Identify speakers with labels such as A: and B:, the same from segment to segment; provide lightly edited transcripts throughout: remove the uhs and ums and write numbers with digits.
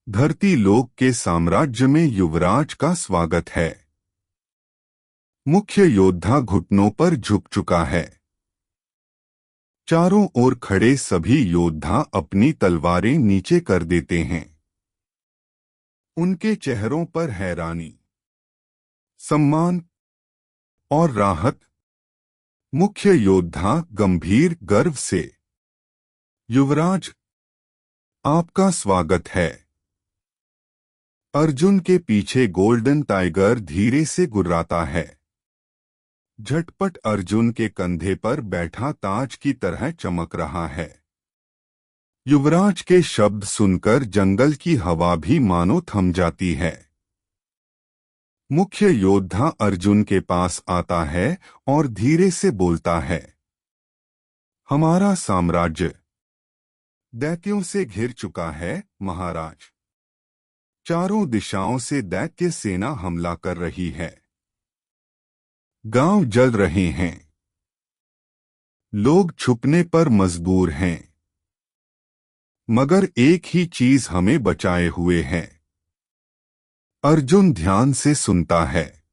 A: धरती लोक के साम्राज्य में युवराज का स्वागत है। मुख्य योद्धा घुटनों पर झुक चुका है। चारों ओर खड़े सभी योद्धा अपनी तलवारें नीचे कर देते हैं। उनके चेहरों पर हैरानी, सम्मान और राहत। मुख्य योद्धा गंभीर गर्व से, युवराज, आपका स्वागत है। अर्जुन के पीछे गोल्डन टाइगर धीरे से गुर्राता है। झटपट अर्जुन के कंधे पर बैठा ताज की तरह चमक रहा है। युवराज के शब्द सुनकर जंगल की हवा भी मानो थम जाती है। मुख्य योद्धा अर्जुन के पास आता है और धीरे से बोलता है, हमारा साम्राज्य दैत्यों से घिर चुका है, महाराज। चारों दिशाओं से दैत्य सेना हमला कर रही है। गांव जल रहे हैं। लोग छुपने पर मजबूर हैं। मगर एक ही चीज हमें बचाए हुए है। अर्जुन ध्यान से सुनता है।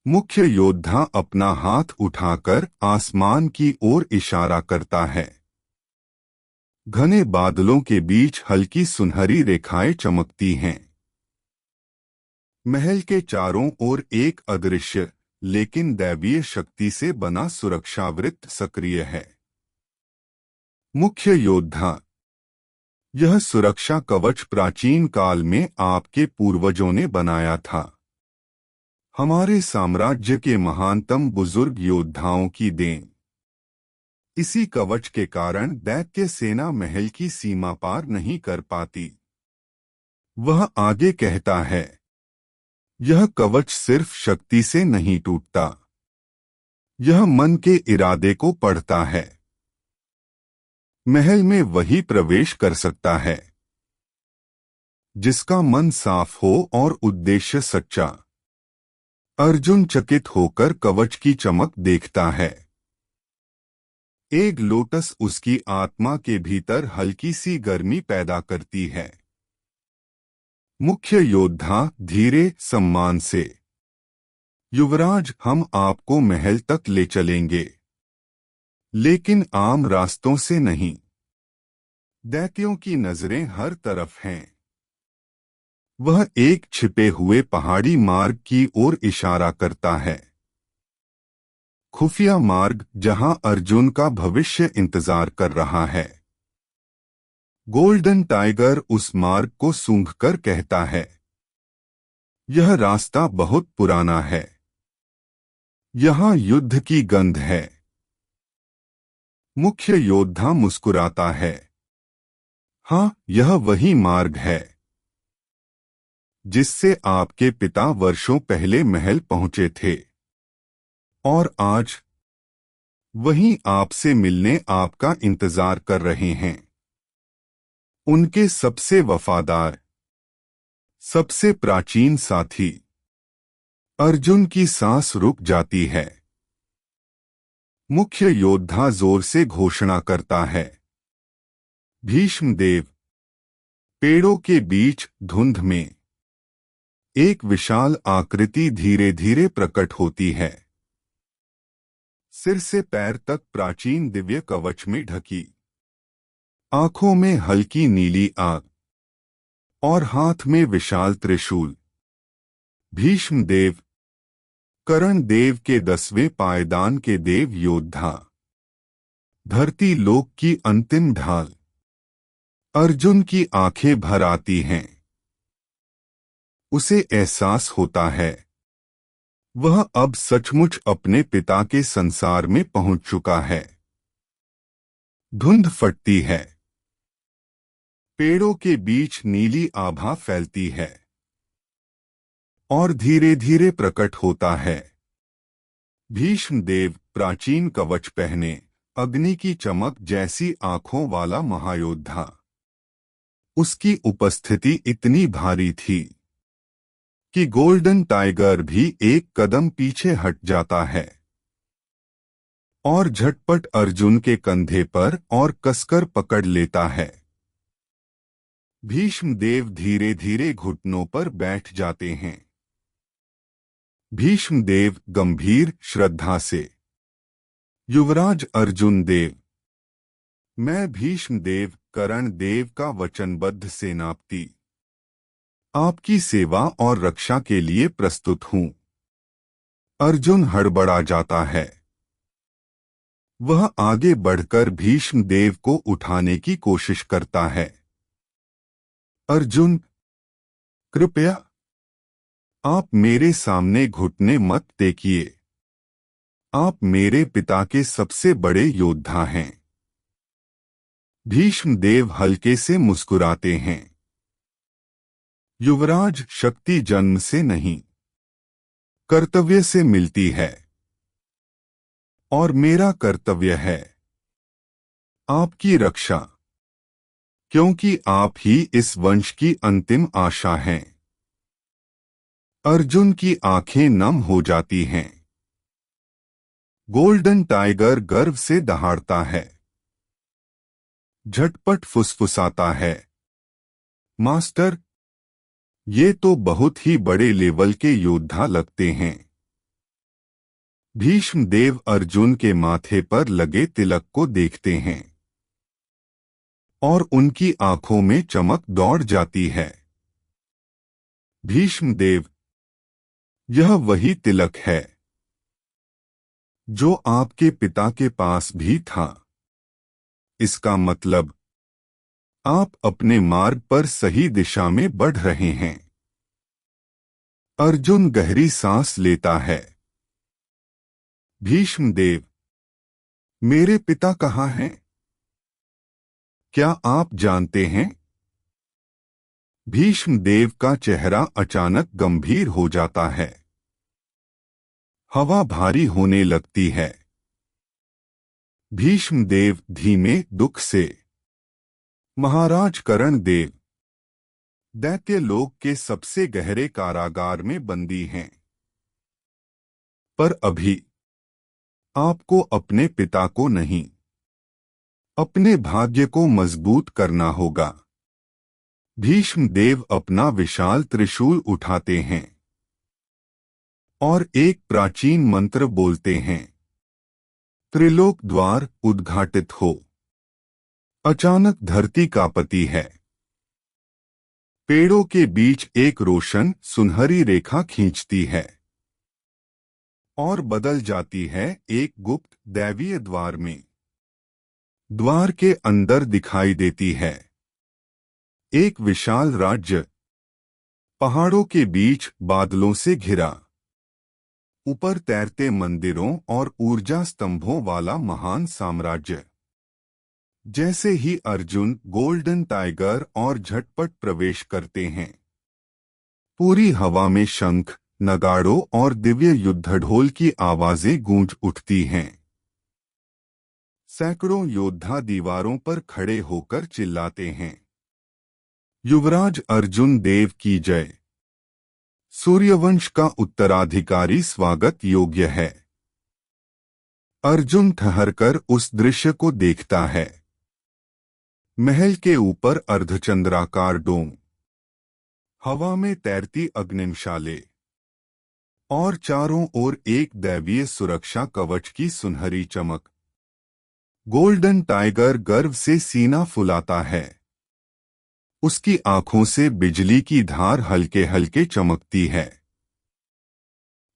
A: मुख्य योद्धा अपना हाथ उठाकर आसमान की ओर इशारा करता है। घने बादलों के बीच हल्की सुनहरी रेखाएं चमकती हैं। महल के चारों ओर एक अदृश्य लेकिन दैवीय शक्ति से बना सुरक्षा वृत्त सक्रिय है। मुख्य योद्धा, यह सुरक्षा कवच प्राचीन काल में आपके पूर्वजों ने बनाया था। हमारे साम्राज्य के महानतम बुजुर्ग योद्धाओं की देन। इसी कवच के कारण दैत्य सेना महल की सीमा पार नहीं कर पाती। वह आगे कहता है, यह कवच सिर्फ शक्ति से नहीं टूटता, यह मन के इरादे को पढ़ता है। महल में वही प्रवेश कर सकता है जिसका मन साफ हो और उद्देश्य सच्चा। अर्जुन चकित होकर कवच की चमक देखता है। एक लोटस उसकी आत्मा के भीतर हल्की सी गर्मी पैदा करती है। मुख्य योद्धा धीरे सम्मान से, युवराज, हम आपको महल तक ले चलेंगे, लेकिन आम रास्तों से नहीं। दैत्यों की नजरें हर तरफ हैं। वह एक छिपे हुए पहाड़ी मार्ग की ओर इशारा करता है। खुफिया मार्ग जहां अर्जुन का भविष्य इंतजार कर रहा है। गोल्डन टाइगर उस मार्ग को सूंघकर कहता है, यह रास्ता बहुत पुराना है। यहां युद्ध की गंध है। मुख्य योद्धा मुस्कुराता है। हाँ, यह वही मार्ग है जिससे आपके पिता वर्षों पहले महल पहुंचे थे। और आज वहीं आपसे मिलने आपका इंतजार कर रहे हैं। उनके सबसे वफादार, सबसे प्राचीन साथी। अर्जुन की सांस रुक जाती है। मुख्य योद्धा जोर से घोषणा करता है, भीष्म देव। पेड़ों के बीच धुंध में एक विशाल आकृति धीरे धीरे प्रकट होती है। सिर से पैर तक प्राचीन दिव्य कवच में ढकी, आंखों में हल्की नीली आग और हाथ में विशाल त्रिशूल। भीष्म देव, कर्ण देव के 10वें पायदान के देव योद्धा, धरती लोक की अंतिम ढाल। अर्जुन की आंखें भर आती हैं। उसे एहसास होता है वह अब सचमुच अपने पिता के संसार में पहुंच चुका है। धुंध फटती है। पेड़ों के बीच नीली आभा फैलती है और धीरे धीरे प्रकट होता है भीष्म देव, प्राचीन कवच पहने, अग्नि की चमक जैसी आंखों वाला महायोद्धा। उसकी उपस्थिति इतनी भारी थी कि गोल्डन टाइगर भी एक कदम पीछे हट जाता है और झटपट अर्जुन के कंधे पर और कसकर पकड़ लेता है। भीष्मदेव धीरे धीरे घुटनों पर बैठ जाते हैं। भीष्मदेव गंभीर श्रद्धा से, युवराज अर्जुन देव, मैं भीष्मदेव कर्ण देव का वचनबद्ध सेनापति आपकी सेवा और रक्षा के लिए प्रस्तुत हूं। अर्जुन हड़बड़ा जाता है। वह आगे बढ़कर भीष्मदेव को उठाने की कोशिश करता है। अर्जुन, कृपया आप मेरे सामने घुटने मत टेकिए। आप मेरे पिता के सबसे बड़े योद्धा हैं। भीष्मदेव हल्के से मुस्कुराते हैं। युवराज, शक्ति जन्म से नहीं, कर्तव्य से मिलती है, और मेरा कर्तव्य है आपकी रक्षा, क्योंकि आप ही इस वंश की अंतिम आशा हैं। अर्जुन की आंखें नम हो जाती हैं। गोल्डन टाइगर गर्व से दहाड़ता है। झटपट फुसफुसाता है, मास्टर, ये तो बहुत ही बड़े लेवल के योद्धा लगते हैं। भीष्मदेव अर्जुन के माथे पर लगे तिलक को देखते हैं और उनकी आंखों में चमक दौड़ जाती है। भीष्मदेव, यह वही तिलक है जो आपके पिता के पास भी था। इसका मतलब आप अपने मार्ग पर सही दिशा में बढ़ रहे हैं। अर्जुन गहरी सांस लेता है। भीष्मदेव, मेरे पिता कहाँ हैं? क्या आप जानते हैं? भीष्मदेव का चेहरा अचानक गंभीर हो जाता है। हवा भारी होने लगती है। भीष्मदेव धीमे दुख से, महाराज कर्ण देव, दैत्य लोक के सबसे गहरे कारागार में बंदी हैं। पर अभी आपको अपने पिता को नहीं, अपने भाग्य को मजबूत करना होगा। भीष्मदेव अपना विशाल त्रिशूल उठाते हैं और एक प्राचीन मंत्र बोलते हैं। त्रिलोक द्वार उद्घाटित हो। अचानक धरती कांपती है। पेड़ों के बीच एक रोशन सुनहरी रेखा खींचती है और बदल जाती है एक गुप्त दैवीय द्वार में। द्वार के अंदर दिखाई देती है एक विशाल राज्य, पहाड़ों के बीच बादलों से घिरा, ऊपर तैरते मंदिरों और ऊर्जा स्तंभों वाला महान साम्राज्य। जैसे ही अर्जुन गोल्डन टाइगर और झटपट प्रवेश करते हैं, पूरी हवा में शंख, नगाड़ों और दिव्य युद्धढोल की आवाजें गूंज उठती हैं। सैकड़ों योद्धा दीवारों पर खड़े होकर चिल्लाते हैं, युवराज अर्जुन देव की जय। सूर्यवंश का उत्तराधिकारी स्वागत योग्य है। अर्जुन ठहरकर उस दृश्य को देखता है। महल के ऊपर अर्धचंद्राकार डोम, हवा में तैरती अग्निमशाले और चारों ओर एक दैवीय सुरक्षा कवच की सुनहरी चमक। गोल्डन टाइगर गर्व से सीना फुलाता है। उसकी आंखों से बिजली की धार हल्के हल्के चमकती है।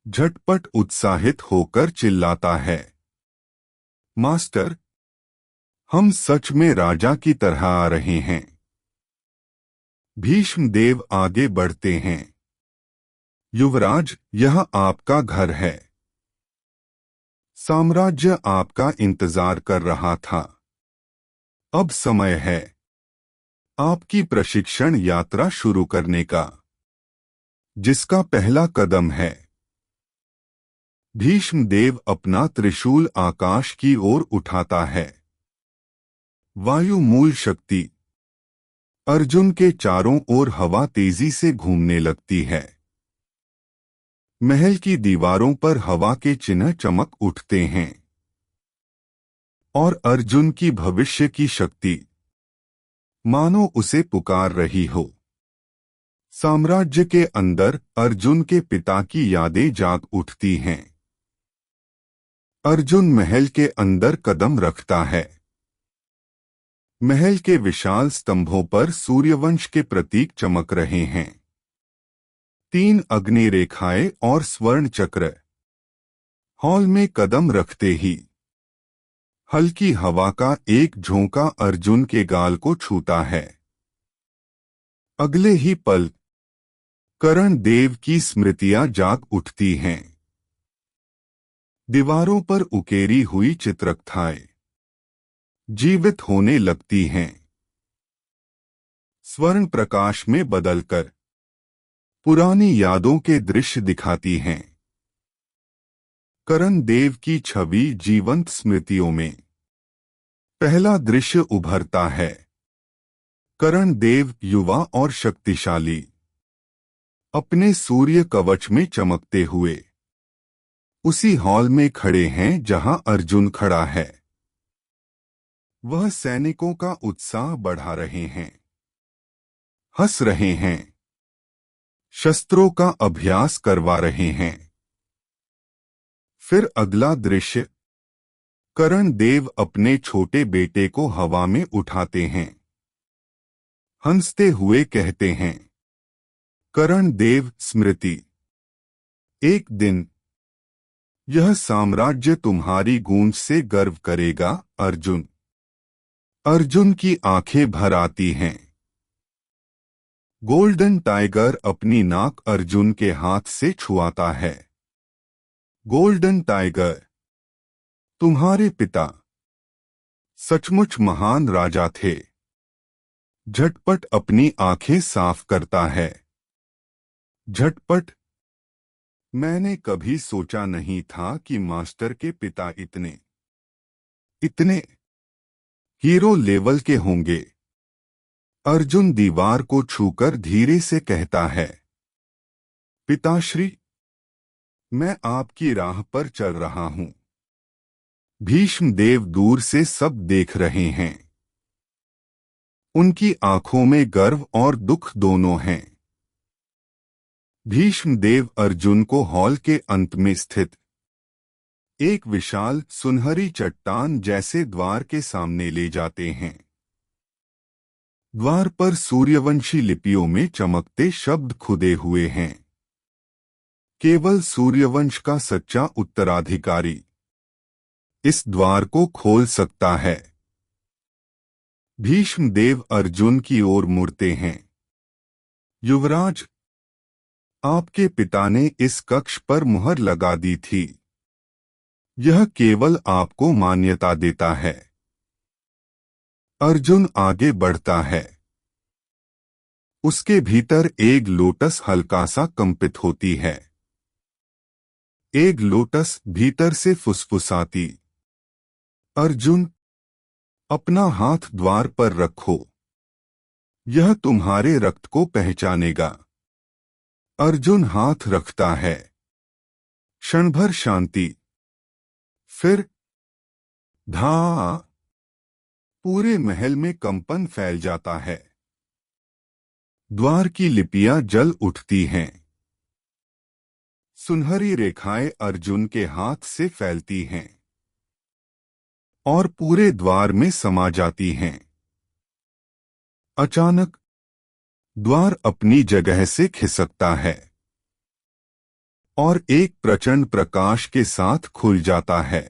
A: झटपट उत्साहित होकर चिल्लाता है, मास्टर, हम सच में राजा की तरह आ रहे हैं। भीष्मदेव आगे बढ़ते हैं। युवराज, यह आपका घर है। साम्राज्य आपका इंतजार कर रहा था। अब समय है आपकी प्रशिक्षण यात्रा शुरू करने का, जिसका पहला कदम है। भीष्मदेव अपना त्रिशूल आकाश की ओर उठाता है। वायु मूल शक्ति। अर्जुन के चारों ओर हवा तेजी से घूमने लगती है। महल की दीवारों पर हवा के चिन्ह चमक उठते हैं और अर्जुन की भविष्य की शक्ति मानो उसे पुकार रही हो। साम्राज्य के अंदर अर्जुन के पिता की यादें जाग उठती हैं। अर्जुन महल के अंदर कदम रखता है। महल के विशाल स्तंभों पर सूर्यवंश के प्रतीक चमक रहे हैं। 3 अग्नि रेखाएं और स्वर्ण चक्र। हॉल में कदम रखते ही हल्की हवा का एक झोंका अर्जुन के गाल को छूता है। अगले ही पल कर्ण देव की स्मृतियां जाग उठती हैं। दीवारों पर उकेरी हुई चित्रकथाएं जीवित होने लगती हैं। स्वर्ण प्रकाश में बदलकर पुरानी यादों के दृश्य दिखाती हैं। कर्ण देव की छवि जीवंत स्मृतियों में। पहला दृश्य उभरता है। कर्ण देव युवा और शक्तिशाली, अपने सूर्य कवच में चमकते हुए उसी हॉल में खड़े हैं जहां अर्जुन खड़ा है। वह सैनिकों का उत्साह बढ़ा रहे हैं, हंस रहे हैं, शस्त्रों का अभ्यास करवा रहे हैं। फिर अगला दृश्य, कर्ण देव अपने छोटे बेटे को हवा में उठाते हैं। हंसते हुए कहते हैं, कर्ण देव स्मृति, एक दिन यह साम्राज्य तुम्हारी गूंज से गर्व करेगा अर्जुन। अर्जुन की आंखें भर आती हैं। गोल्डन टाइगर अपनी नाक अर्जुन के हाथ से छुआता है। गोल्डन टाइगर, तुम्हारे पिता सचमुच महान राजा थे। झटपट अपनी आंखें साफ करता है। झटपट, मैंने कभी सोचा नहीं था कि मास्टर के पिता इतने हीरो लेवल के होंगे। अर्जुन दीवार को छूकर धीरे से कहता है, पिताश्री, मैं आपकी राह पर चल रहा हूं। भीष्म देव दूर से सब देख रहे हैं। उनकी आंखों में गर्व और दुख दोनों हैं। भीष्म देव अर्जुन को हॉल के अंत में स्थित एक विशाल सुनहरी चट्टान जैसे द्वार के सामने ले जाते हैं। द्वार पर सूर्यवंशी लिपियों में चमकते शब्द खुदे हुए हैं। केवल सूर्यवंश का सच्चा उत्तराधिकारी इस द्वार को खोल सकता है। भीष्म देव अर्जुन की ओर मुड़ते हैं। युवराज, आपके पिता ने इस कक्ष पर मुहर लगा दी थी। यह केवल आपको मान्यता देता है। अर्जुन आगे बढ़ता है। उसके भीतर एक लोटस हल्का सा कंपित होती है। एक लोटस भीतर से फुसफुसाती, अर्जुन, अपना हाथ द्वार पर रखो। यह तुम्हारे रक्त को पहचानेगा। अर्जुन हाथ रखता है। क्षण भर शांति, फिर धा, पूरे महल में कंपन फैल जाता है। द्वार की लिपियां जल उठती हैं। सुनहरी रेखाएं अर्जुन के हाथ से फैलती हैं और पूरे द्वार में समा जाती हैं। अचानक द्वार अपनी जगह से खिसकता है और एक प्रचंड प्रकाश के साथ खुल जाता है।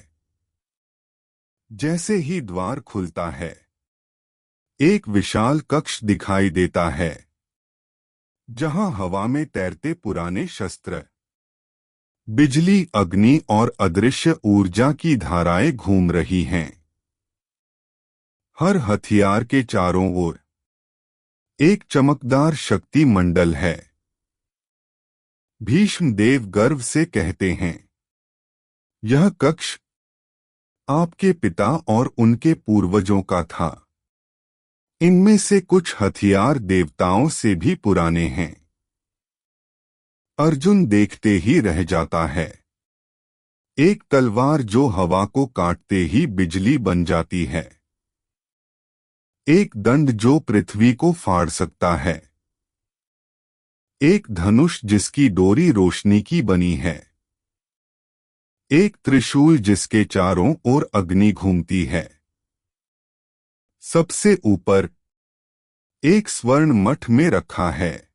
A: जैसे ही द्वार खुलता है, एक विशाल कक्ष दिखाई देता है, जहां हवा में तैरते पुराने शस्त्र, बिजली, अग्नि और अदृश्य ऊर्जा की धाराएं घूम रही हैं। हर हथियार के चारों ओर एक चमकदार शक्ति मंडल है। भीष्म देव गर्व से कहते हैं, यह कक्ष आपके पिता और उनके पूर्वजों का था। इनमें से कुछ हथियार देवताओं से भी पुराने हैं। अर्जुन देखते ही रह जाता है। एक तलवार जो हवा को काटते ही बिजली बन जाती है। एक दंड जो पृथ्वी को फाड़ सकता है, एक धनुष जिसकी डोरी रोशनी की बनी है, एक त्रिशूल जिसके चारों ओर अग्नि घूमती है। सबसे ऊपर एक स्वर्ण मठ में रखा है।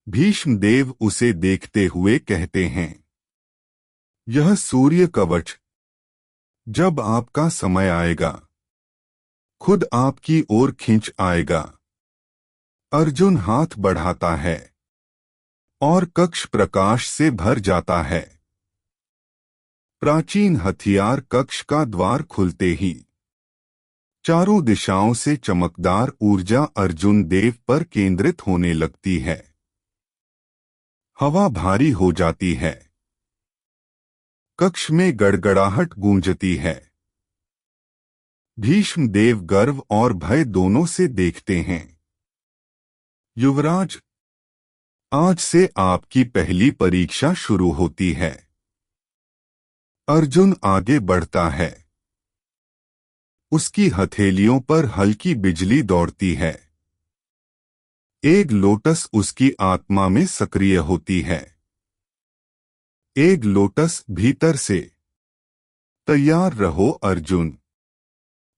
A: भीष्म देव उसे देखते हुए कहते हैं, यह सूर्य कवच जब आपका समय आएगा खुद आपकी ओर खींच आएगा। अर्जुन हाथ बढ़ाता है और कक्ष प्रकाश से भर जाता है। प्राचीन हथियार कक्ष का द्वार खुलते ही चारों दिशाओं से चमकदार ऊर्जा अर्जुन देव पर केंद्रित होने लगती है। हवा भारी हो जाती है। कक्ष में गड़गड़ाहट गूंजती है। भीष्म देव गर्व और भय दोनों से देखते हैं। युवराज, आज से आपकी पहली परीक्षा शुरू होती है। अर्जुन आगे बढ़ता है। उसकी हथेलियों पर हल्की बिजली दौड़ती है। एक लोटस उसकी आत्मा में सक्रिय होती है। एक लोटस भीतर से, तैयार रहो अर्जुन,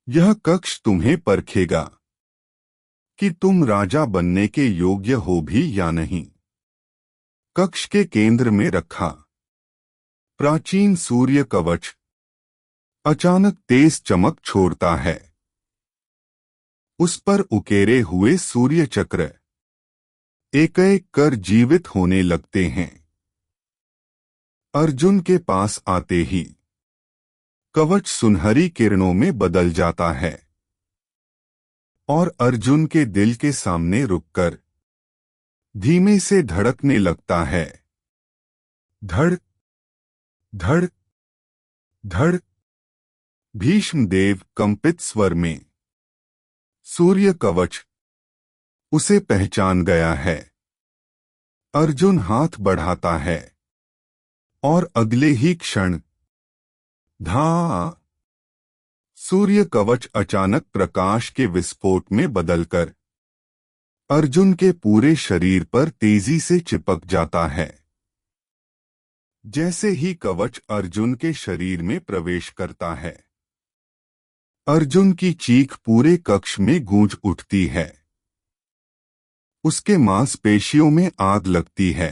A: यह कक्ष तुम्हें परखेगा कि तुम राजा बनने के योग्य हो भी या नहीं। कक्ष के केंद्र में रखा प्राचीन सूर्य कवच अचानक तेज चमक छोड़ता है। उस पर उकेरे हुए सूर्य चक्र एक एक कर जीवित होने लगते हैं। अर्जुन के पास आते ही कवच सुनहरी किरणों में बदल जाता है और अर्जुन के दिल के सामने रुककर धीमे से धड़कने लगता है। धड़ धड़ धड़। भीष्म देव कंपित स्वर में, सूर्य कवच उसे पहचान गया है। अर्जुन हाथ बढ़ाता है और अगले ही क्षण धा, सूर्य कवच अचानक प्रकाश के विस्फोट में बदलकर अर्जुन के पूरे शरीर पर तेजी से चिपक जाता है। जैसे ही कवच अर्जुन के शरीर में प्रवेश करता है, अर्जुन की चीख पूरे कक्ष में गूंज उठती है। उसके मांसपेशियों में आग लगती है।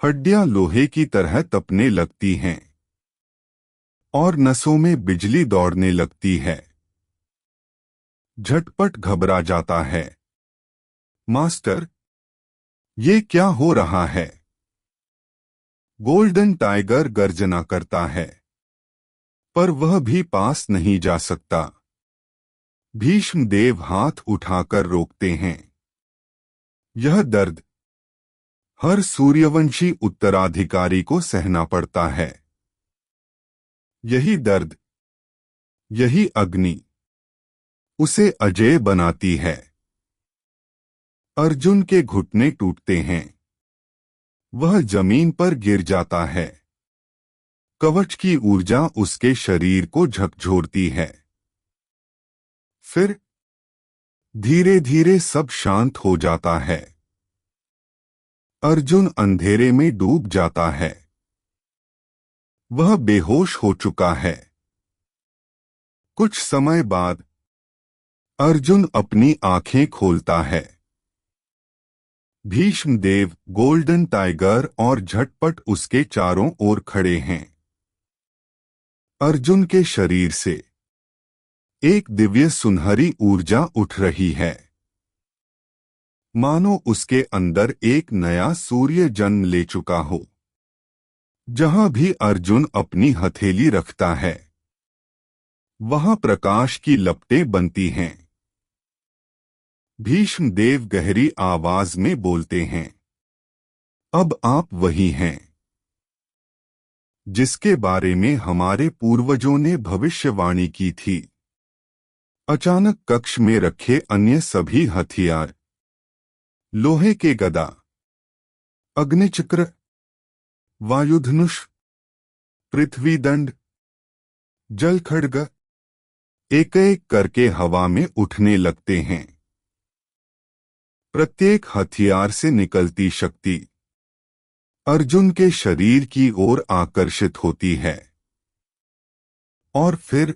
A: हड्डियां लोहे की तरह तपने लगती हैं और नसों में बिजली दौड़ने लगती है। झटपट घबरा जाता है। मास्टर, ये क्या हो रहा है? गोल्डन टाइगर गर्जना करता है, पर वह भी पास नहीं जा सकता। भीष्म देव हाथ उठाकर रोकते हैं। यह दर्द हर सूर्यवंशी उत्तराधिकारी को सहना पड़ता है। यही दर्द, यही अग्नि उसे अजेय बनाती है। अर्जुन के घुटने टूटते हैं। वह जमीन पर गिर जाता है। कवच की ऊर्जा उसके शरीर को झकझोरती है। फिर धीरे धीरे सब शांत हो जाता है। अर्जुन अंधेरे में डूब जाता है। वह बेहोश हो चुका है। कुछ समय बाद अर्जुन अपनी आंखें खोलता है। भीष्म देव, गोल्डन टाइगर और झटपट उसके चारों ओर खड़े हैं। अर्जुन के शरीर से एक दिव्य सुनहरी ऊर्जा उठ रही है, मानो उसके अंदर एक नया सूर्य जन्म ले चुका हो। जहां भी अर्जुन अपनी हथेली रखता है, वहां प्रकाश की लपटें बनती हैं। भीष्म देव गहरी आवाज में बोलते हैं, अब आप वही हैं जिसके बारे में हमारे पूर्वजों ने भविष्यवाणी की थी। अचानक कक्ष में रखे अन्य सभी हथियार, लोहे के गदा, अग्निचक्र, वायुधनुष, पृथ्वी दंड, जल खड्ग, एक एक करके हवा में उठने लगते हैं। प्रत्येक हथियार से निकलती शक्ति अर्जुन के शरीर की ओर आकर्षित होती है और फिर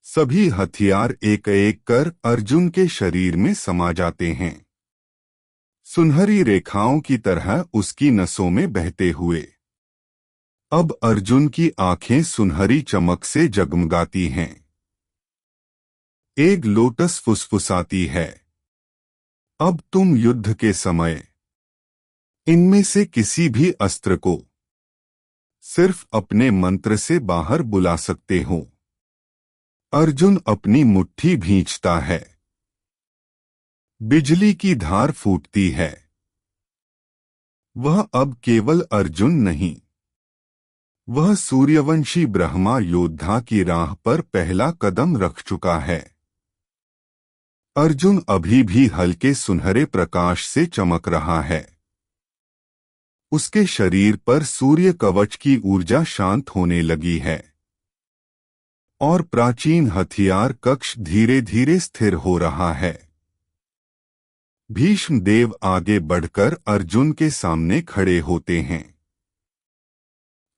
A: सभी हथियार एक एक कर अर्जुन के शरीर में समा जाते हैं, सुनहरी रेखाओं की तरह उसकी नसों में बहते हुए। अब अर्जुन की आंखें सुनहरी चमक से जगमगाती हैं। एक लोटस फुसफुसाती है, अब तुम युद्ध के समय इनमें से किसी भी अस्त्र को सिर्फ अपने मंत्र से बाहर बुला सकते हो। अर्जुन अपनी मुट्ठी भींचता है, बिजली की धार फूटती है। वह अब केवल अर्जुन नहीं, वह सूर्यवंशी ब्रह्मा योद्धा की राह पर पहला कदम रख चुका है। अर्जुन अभी भी हल्के सुनहरे प्रकाश से चमक रहा है। उसके शरीर पर सूर्य कवच की ऊर्जा शांत होने लगी है और प्राचीन हथियार कक्ष धीरे धीरे स्थिर हो रहा है। भीष्म देव आगे बढ़कर अर्जुन के सामने खड़े होते हैं।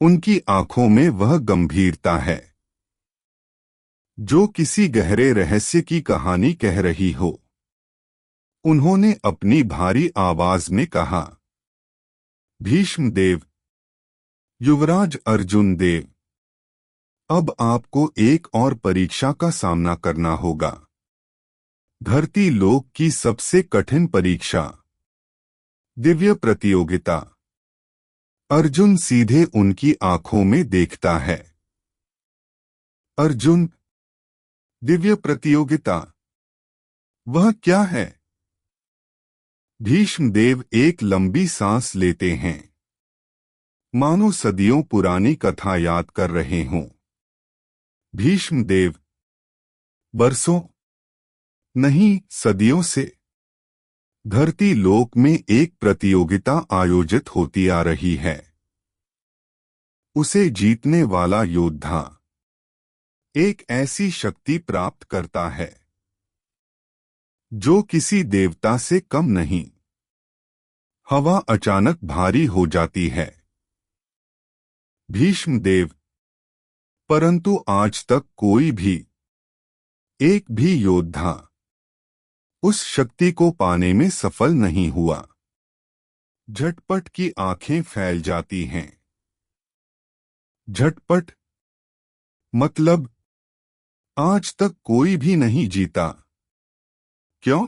A: उनकी आंखों में वह गंभीरता है जो किसी गहरे रहस्य की कहानी कह रही हो। उन्होंने अपनी भारी आवाज में कहा, भीष्म देव, युवराज अर्जुन देव, अब आपको एक और परीक्षा का सामना करना होगा। धरती लोक की सबसे कठिन परीक्षा, दिव्य प्रतियोगिता। अर्जुन सीधे उनकी आंखों में देखता है। अर्जुन, दिव्य प्रतियोगिता, वह क्या है? भीष्म देव एक लंबी सांस लेते हैं, मानो सदियों पुरानी कथा याद कर रहे हों। भीष्म देव, बरसों नहीं, सदियों से धरती लोक में एक प्रतियोगिता आयोजित होती आ रही है। उसे जीतने वाला योद्धा एक ऐसी शक्ति प्राप्त करता है जो किसी देवता से कम नहीं। हवा अचानक भारी हो जाती है। भीष्म देव, परंतु आज तक कोई भी, एक भी योद्धा उस शक्ति को पाने में सफल नहीं हुआ। झटपट की आंखें फैल जाती हैं। झटपट मतलब आज तक कोई भी नहीं जीता। क्यों?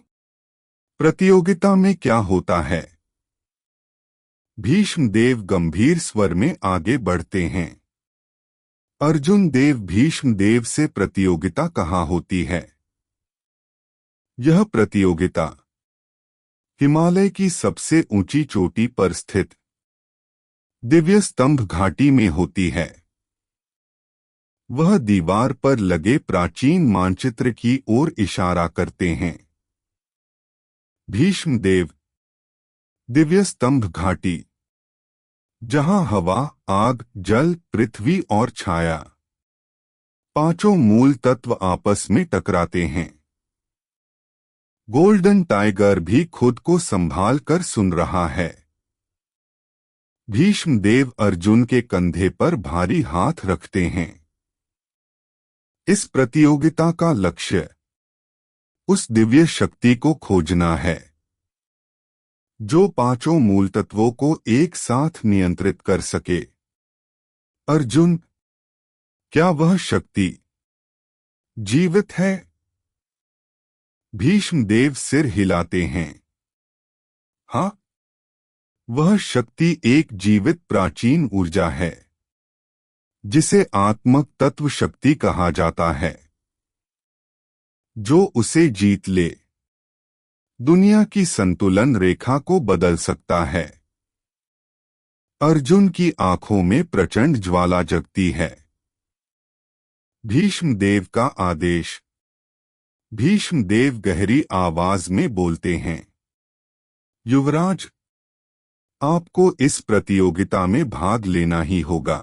A: प्रतियोगिता में क्या होता है? भीष्म देव गंभीर स्वर में आगे बढ़ते हैं। अर्जुन देव, भीष्म देव से प्रतियोगिता कहाँ होती है? यह प्रतियोगिता हिमालय की सबसे ऊंची चोटी पर स्थित दिव्य स्तंभ घाटी में होती है। वह दीवार पर लगे प्राचीन मानचित्र की ओर इशारा करते हैं। भीष्म देव, दिव्य स्तंभ घाटी, जहां हवा, आग, जल, पृथ्वी और छाया, पांचों मूल तत्व आपस में टकराते हैं। गोल्डन टाइगर भी खुद को संभाल कर सुन रहा है। भीष्म देव अर्जुन के कंधे पर भारी हाथ रखते हैं। इस प्रतियोगिता का लक्ष्य उस दिव्य शक्ति को खोजना है जो पांचों मूल तत्वों को एक साथ नियंत्रित कर सके। अर्जुन, क्या वह शक्ति जीवित है? भीष्म देव सिर हिलाते हैं। हाँ, वह शक्ति एक जीवित प्राचीन ऊर्जा है जिसे आत्मक तत्व शक्ति कहा जाता है। जो उसे जीत ले, दुनिया की संतुलन रेखा को बदल सकता है। अर्जुन की आंखों में प्रचंड ज्वाला जगती है। भीष्म देव का आदेश। भीष्म देव गहरी आवाज में बोलते हैं, युवराज, आपको इस प्रतियोगिता में भाग लेना ही होगा,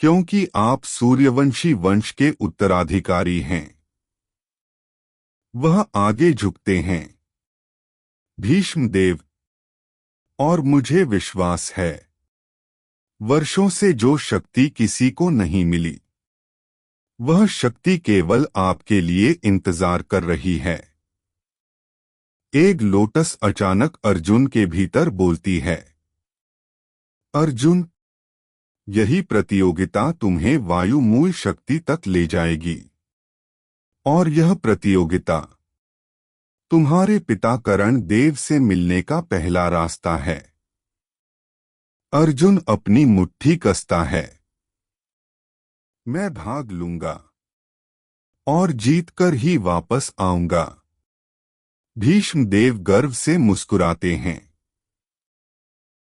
A: क्योंकि आप सूर्यवंशी वंश के उत्तराधिकारी हैं। वह आगे झुकते हैं। भीष्मदेव, और मुझे विश्वास है, वर्षों से जो शक्ति किसी को नहीं मिली, वह शक्ति केवल आपके लिए इंतजार कर रही है। एक लोटस अचानक अर्जुन के भीतर बोलती है, अर्जुन, यही प्रतियोगिता तुम्हें वायुमूल शक्ति तक ले जाएगी, और यह प्रतियोगिता तुम्हारे पिता कर्ण देव से मिलने का पहला रास्ता है। अर्जुन अपनी मुट्ठी कसता है। मैं भाग लूंगा और जीतकर ही वापस आऊंगा। भीष्मदेव गर्व से मुस्कुराते हैं।